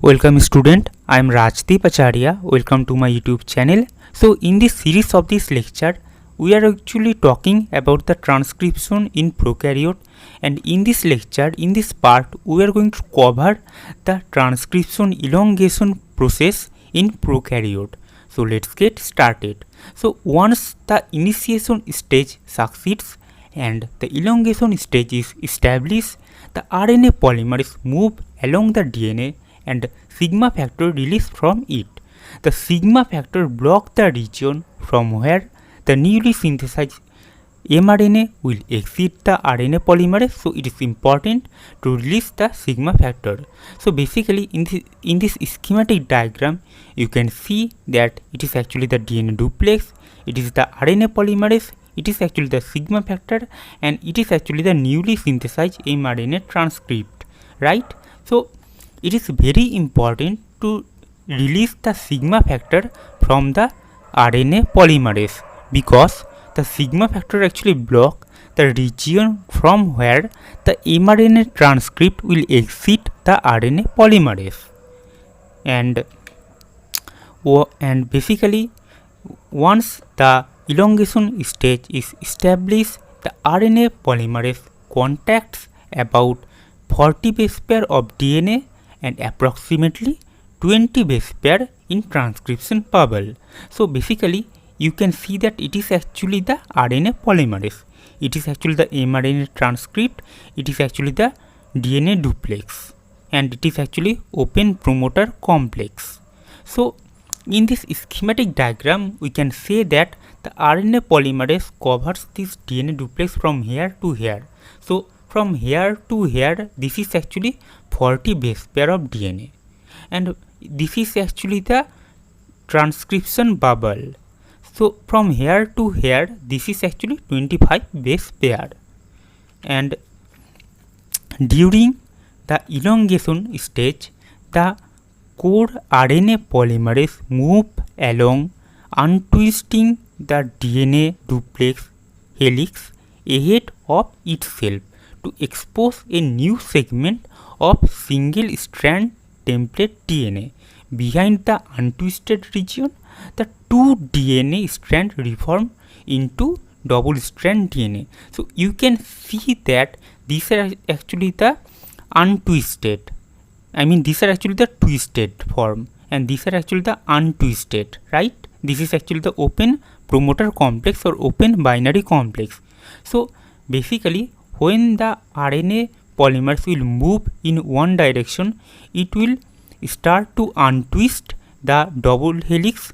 Welcome student, I am Rajdeep Acharya. Welcome to my YouTube channel. So in this series of this lecture, we are actually talking about the transcription in prokaryote, and in this lecture, in this part, we are going to cover the transcription elongation process in prokaryote. So let's get started. So once the initiation stage succeeds and the elongation stage is established, the RNA polymerase move along the DNA and sigma factor released from it. The sigma factor block the region from where the newly synthesized mRNA will exit the RNA polymerase, so it is important to release the sigma factor. So basically in this schematic diagram you can see that it is actually the DNA duplex, it is the RNA polymerase, it is actually the sigma factor, and it is actually the newly synthesized mRNA transcript, right? So it is very important to release the sigma factor from the RNA polymerase because the sigma factor actually block the region from where the mRNA transcript will exit the RNA polymerase. And basically once the elongation stage is established, the RNA polymerase contacts about 40 base pair of DNA and approximately 20 base pair in transcription bubble. So basically you can see that it is actually the RNA polymerase, it is actually the mRNA transcript, it is actually the DNA duplex, and it is actually open promoter complex. So in this schematic diagram we can say that the RNA polymerase covers this DNA duplex from here to here. So from here to here this is actually 40 base pair of DNA, and this is actually the transcription bubble. So from here to here this is actually 25 base pair, and during the elongation stage the core RNA polymerase move along untwisting the DNA duplex helix ahead of itself to expose a new segment of single strand template DNA. Behind the untwisted region, the two DNA strands reform into double strand DNA. So you can see that these are actually the untwisted. These are actually the twisted form, and these are actually the untwisted, right? This is actually the open promoter complex or open binary complex. So basically when the RNA polymerase will move in one direction, it will start to untwist the double helix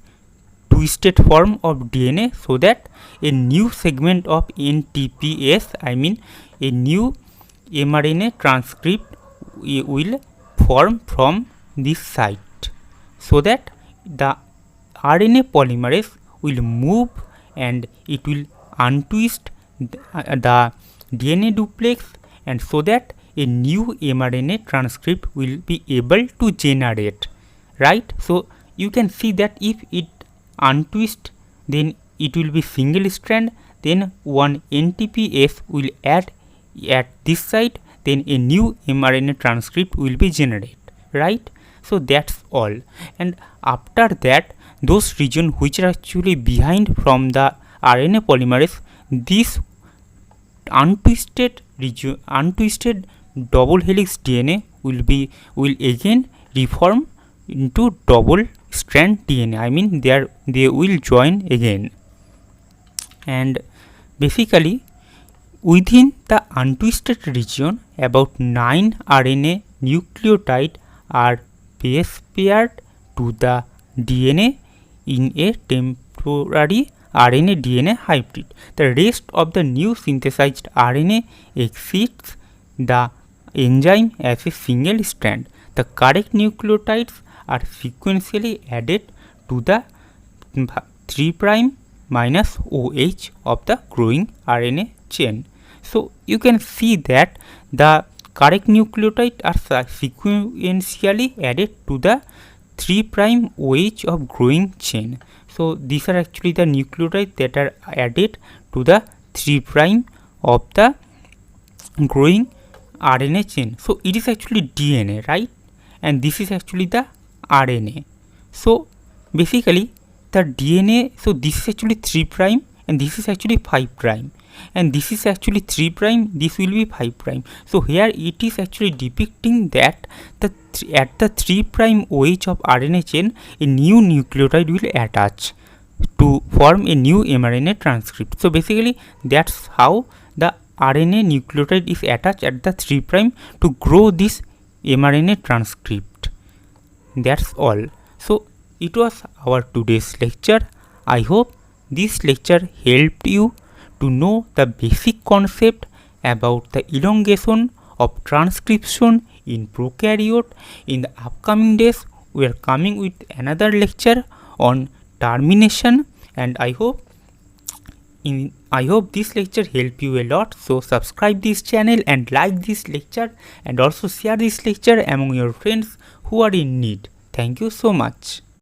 twisted form of DNA so that a new segment of NTPS, a new mRNA transcript will form from this site, so that the RNA polymerase will move and it will untwist the DNA duplex, and so that a new mRNA transcript will be able to generate, right? So you can see that if it untwist, then it will be single strand, then one NTPS will add at this side, then a new mRNA transcript will be generated, right? So that's all. And after that, those regions which are actually behind from the RNA polymerase, this untwisted double helix DNA will again reform into double strand DNA. They will join again, and basically within the untwisted region about 9 RNA nucleotide are base paired to the DNA in a temporary RNA DNA hybrid. The rest of the new synthesized RNA exits the enzyme as a single strand. The correct nucleotides are sequentially added to the 3' minus OH of the growing RNA chain. So you can see that the correct nucleotides are sequentially added to the 3' OH of growing chain. So these are actually the nucleotides that are added to the 3' of the growing RNA chain. So it is actually DNA, right? and this is actually the RNA. So basically the DNA, so this is actually 3 prime and this is actually 5 prime, and this is actually 3 prime, this will be 5 prime. So here it is actually depicting that at the 3 prime OH of RNA chain a new nucleotide will attach to form a new mRNA transcript. So basically that's how the RNA nucleotide is attached at the 3 prime to grow this mRNA transcript. That's all. So it was our today's lecture. I hope this lecture helped you to know the basic concept about the elongation of transcription in prokaryote. In the upcoming days we are coming with another lecture on termination, and I hope this lecture helped you a lot. So subscribe this channel and like this lecture, and also share this lecture among your friends who are in need. Thank you so much.